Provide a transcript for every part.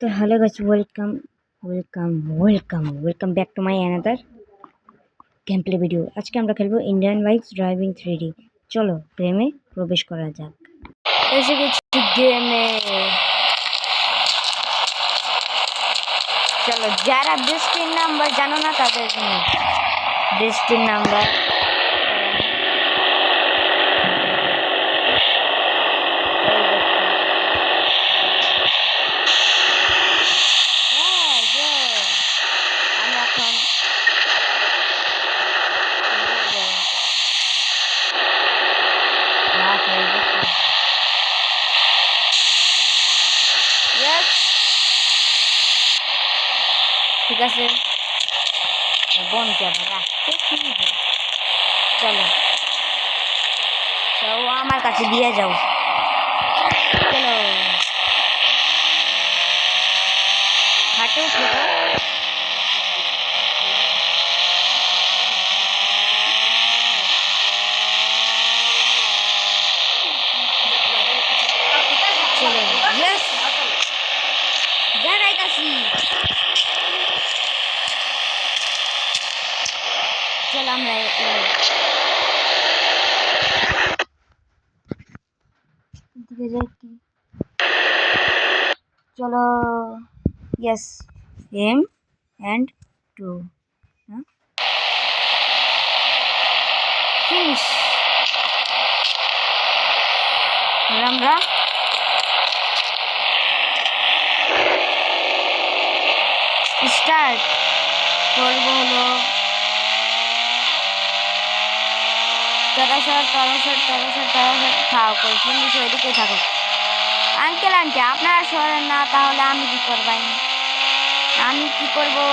তো hello guys, welcome back to my another game play video. আজকে আমরা খেলবো ইন্ডিয়ান বাইকস ড্রাইভিং 3D। চলো গেমে প্রবেশ করা যাক। এসে গেছি গেমে। চলো, যারা বৃষ্টির নাম্বার জানো না তাদের জন্য বৃষ্টির নাম্বার ঠিক আছে, বোনকে আবার রাখতে চলো চলো আমার কাছে দিয়ে যাও। চলো হাঁটো ফোটো। চলো ইয়েস দেখাইতাছি। চলো আমরা দিকে যাই কি। চলো ইয়েস এম অ্যান্ড 2 ফিনিশ। আমরা স্টার্ট করবো হলো 1300 থাক ফিনিশ ওইদিকে থাকো। আঙ্কেল আন্টি আপনারা সরেন না, তাহলে আমি কি করবাই? আমি কি করবো?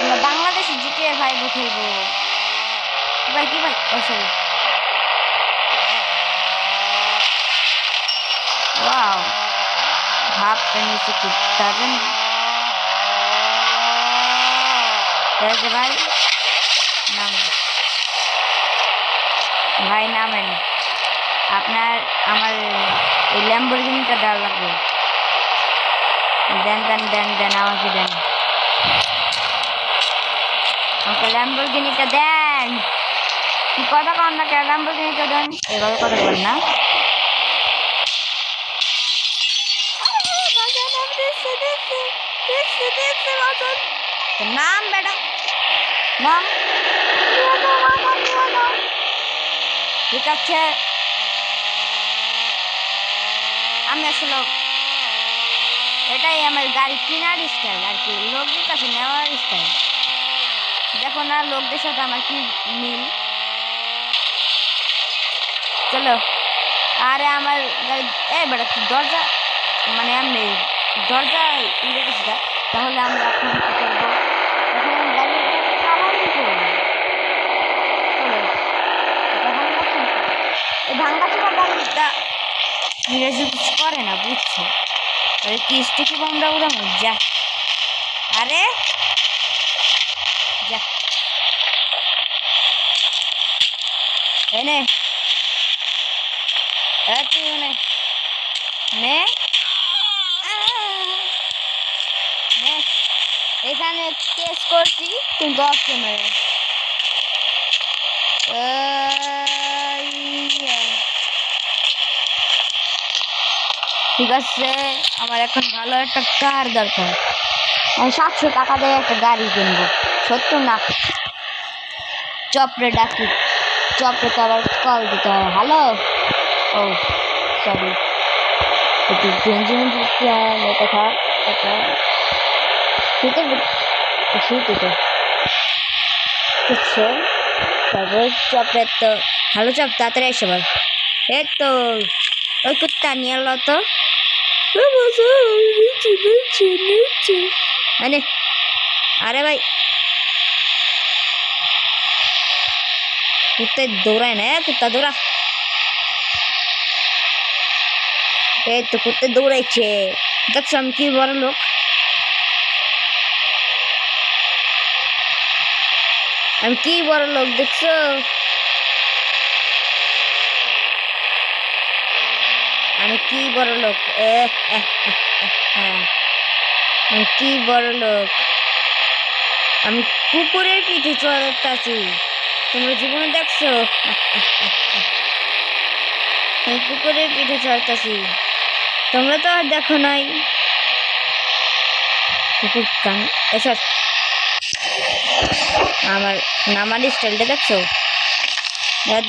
আমরা বাংলাদেশে জিটিএ 5 খেলবো। ভাই কি ভাই, ও সরি, ওয়াও হাফ পেন্ডিসে কি দারুণ ভাই। ভাই নামেন, আপনার আমার এই ল্যাম্বরগিনিটা দেওয়া লাগবে। দেন দেন দেন দেন আমাকে দেন, আমাকে ল্যাম্বরগিনিটা দেন। কি কথা কন না, কেন ল্যাম্বরগিনিটা দেন? এভাবে কথা বল না। নাম বেটা নাম, ঠিক আছে। আমি আসলে এটাই আমার গাড়ি কেনার স্টাইল আর কি, লোকদের কাছে নেওয়ার স্টাইল। দেখো না লোকদের সাথে আমার কি মিল। চলো, আরে আমার গাড়ি বেটা দরজা মানে আমি দরজা ইয়ে গেছি, তাহলে আমরা এখন কি করবো? এখন গাড়ি এই ভাঙ্গা চোখা গাড়িটা ইংরেজি কিছু করে না, বুঝছো? কি স্টিকি বন্ধা উড়ানো যা। আরে যা এনে তুই নে নে, এখানে কেস করছি কিন্তু অফ ক্যামেরা। ঠিক আছে, আমার এখন ভালো একটা কার দরকার। আমি 700 টাকা দিয়ে একটা গাড়ি কিনবো। 70 না, চপরে ডাকি, চপরে তো আবার কল দিতে হয়। হ্যালো, ও সরি, একটু গেঞ্জি কথা শীতে তো বুঝছো। তারপর চপরে তো ভালো চপ তাড়াতাড়ি এসে বল। এই তো ওই কুত্তা নিয়ে এলো তো মানে। আরে ভাই কুত্তা দৌড়ায় না, কুত্তা দৌড়া। এই তো কুত্তা দৌড়াইছে, দেখছো আমি কি বড় লোক। আমি কি বড় লোক দেখছো? আমি কি বড় লোক, আমি কি বড় লোক, আমি কুকুরের পিঠে চড়তেছি, তোমরা জীবনে দেখছো? আমি কুকুরের পিঠে চড়তেছি, তোমরা তো আর দেখো নাই। কুকুর কান এসব আমার নামার স্টাইলটা দেখছো?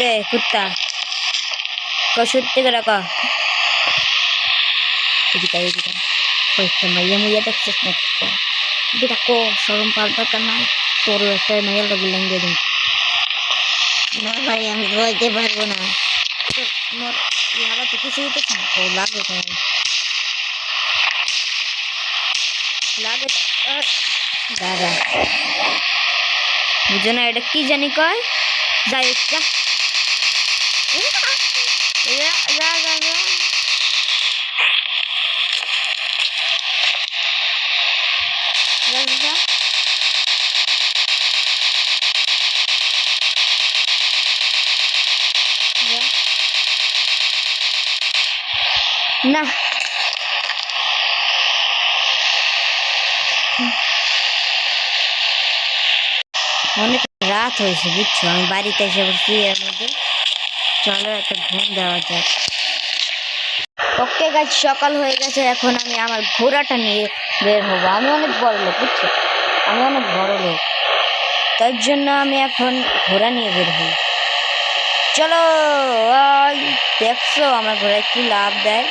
দে কুত্তা সত্যি করে ক এদিকে এদিকে কয়েকটা মাইয়া মুইয়া দেখছিস না? এদিকে কো সরম পার দরকার নাই, তোরও একটা মাইয়া লাগি লেঙ্গে দিন। না ভাই আমি বলতে পারবো না, মোর ইয়ারা তো কিছুই তো না। ও লাগবে তোমার লাগে দাদা, বুঝো না এটা কি জানি কয়? যাই যা যা যা যা যা। না অনেক রাত হয়েছে বুঝছো, আমি বাড়িতে এসে বলছি এর মধ্যে চলো একটা ঘুম দেওয়া যাক। ওকে গাছ সকাল হয়ে গেছে, এখন আমি আমার ঘোড়াটা নিয়ে বের হবো। আমি অনেক বড় লোক বুঝছো, আমি অনেক বড় লোক, তার জন্য আমি এখন ঘোড়া নিয়ে বের হই। চলো ওই দেখছো আমার ঘোড়ায় কি লাভ দেয়,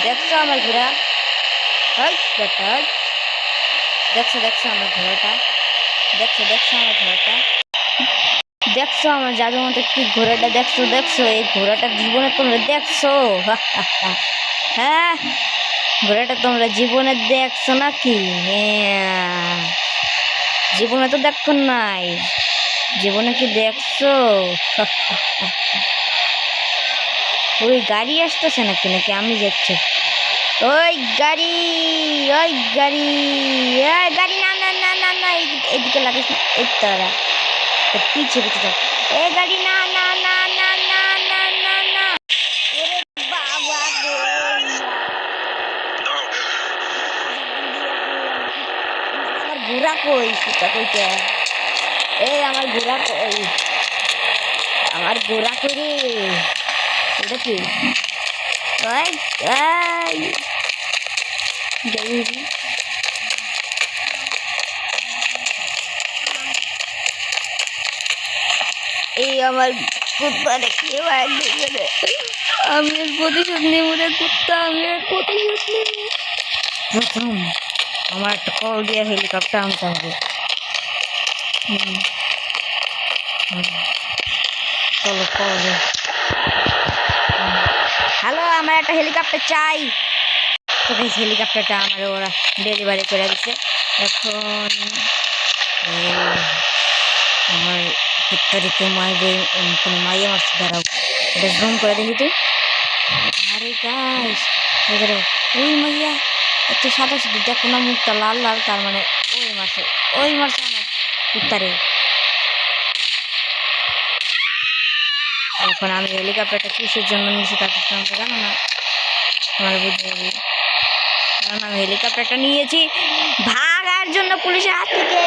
দেখছো আমার ঘোড়া? বেটা দেখছো দেখছো আমার ঘোড়াটা, দেখছো দেখছো আমার ঘোড়াটা, দেখছো আমার জাদুর মতো কি ঘোড়াটা দেখছো? দেখছো এই ঘোড়াটা জীবনে তোমরা দেখছো? হ্যাঁ ঘোড়াটা তোমরা জীবনে দেখছো নাকি? হ্যাঁ জীবনে তো দেখো নাই, জীবনে কি দেখছো? ওই গাড়ি আসতেছে নাকি, নাকি আমি যাচ্ছি? ওই গাড়ি, ওই গাড়ি, ওই গাড়ি, না না না না না এদিকে লাগিস না, এই তারা পিছিয়ে পিছিয়ে এ গাড়ি, না না না না না না না না। ওরে বাবা গো, আমার ঘোড়া কই? কুত্তা কইতে এই আমার ঘোড়া কই? আমার ঘোড়া কই রে? এটা কি? ওই এই আমার কুত্তা দেখে আমি এর প্রতিশোধ নেব রে কুত্তা, আমি এর প্রতিশোধ নেব। প্রথম আমার একটা কল দিয়ে হেলিকপ্টার আনতে হবে। চলো কল দে। হ্যালো আমার একটা হেলিকপ্টার চাই। তো এই হেলিকপ্টারটা আমার ওরা ডেলিভারি করে দিচ্ছে। এখন আমার কুত্তারিকে মাইরে কোনো মাইয়া মারছে, দাঁড়াও এটা জুম করে দেখি তো। আরে গাইস ওই মাইয়া একটু সাদা সাদা দেখো না, মুখটা লাল লাল, তার মানে ওই মারছে আমার কুত্তারে। এখন আমি হেলিকপ্টারটা কিসের জন্য নিয়েছি তা তো তোমরা জানো না, আমার বুঝতে হবে। কারণ আমি হেলিকপ্টারটা নিয়েছি ভাগার জন্য পুলিশের হাত থেকে।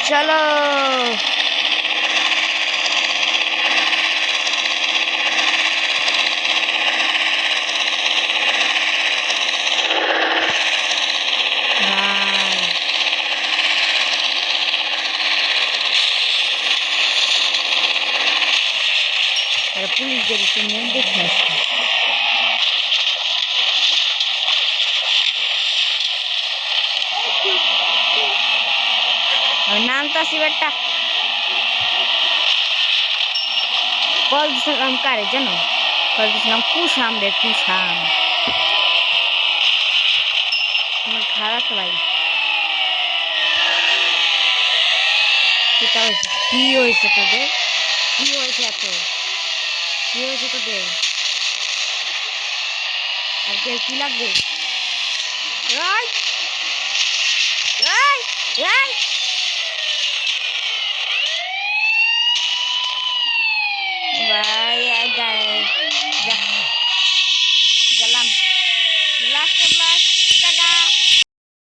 চলো পুলিশ গাড়ি তুমি দেখে আসছি। নাম তো আসি বেটা কল দিছিলাম কারে জানো? কল দিছিলাম কুশাম রে, কুশাম আমার খারাপ ভাই। কি হয়েছে তোদের? কি হয়েছে এত? কি হয়েছে তোদের? আর কি লাগবে? গেলাম লাস্ট টাটা।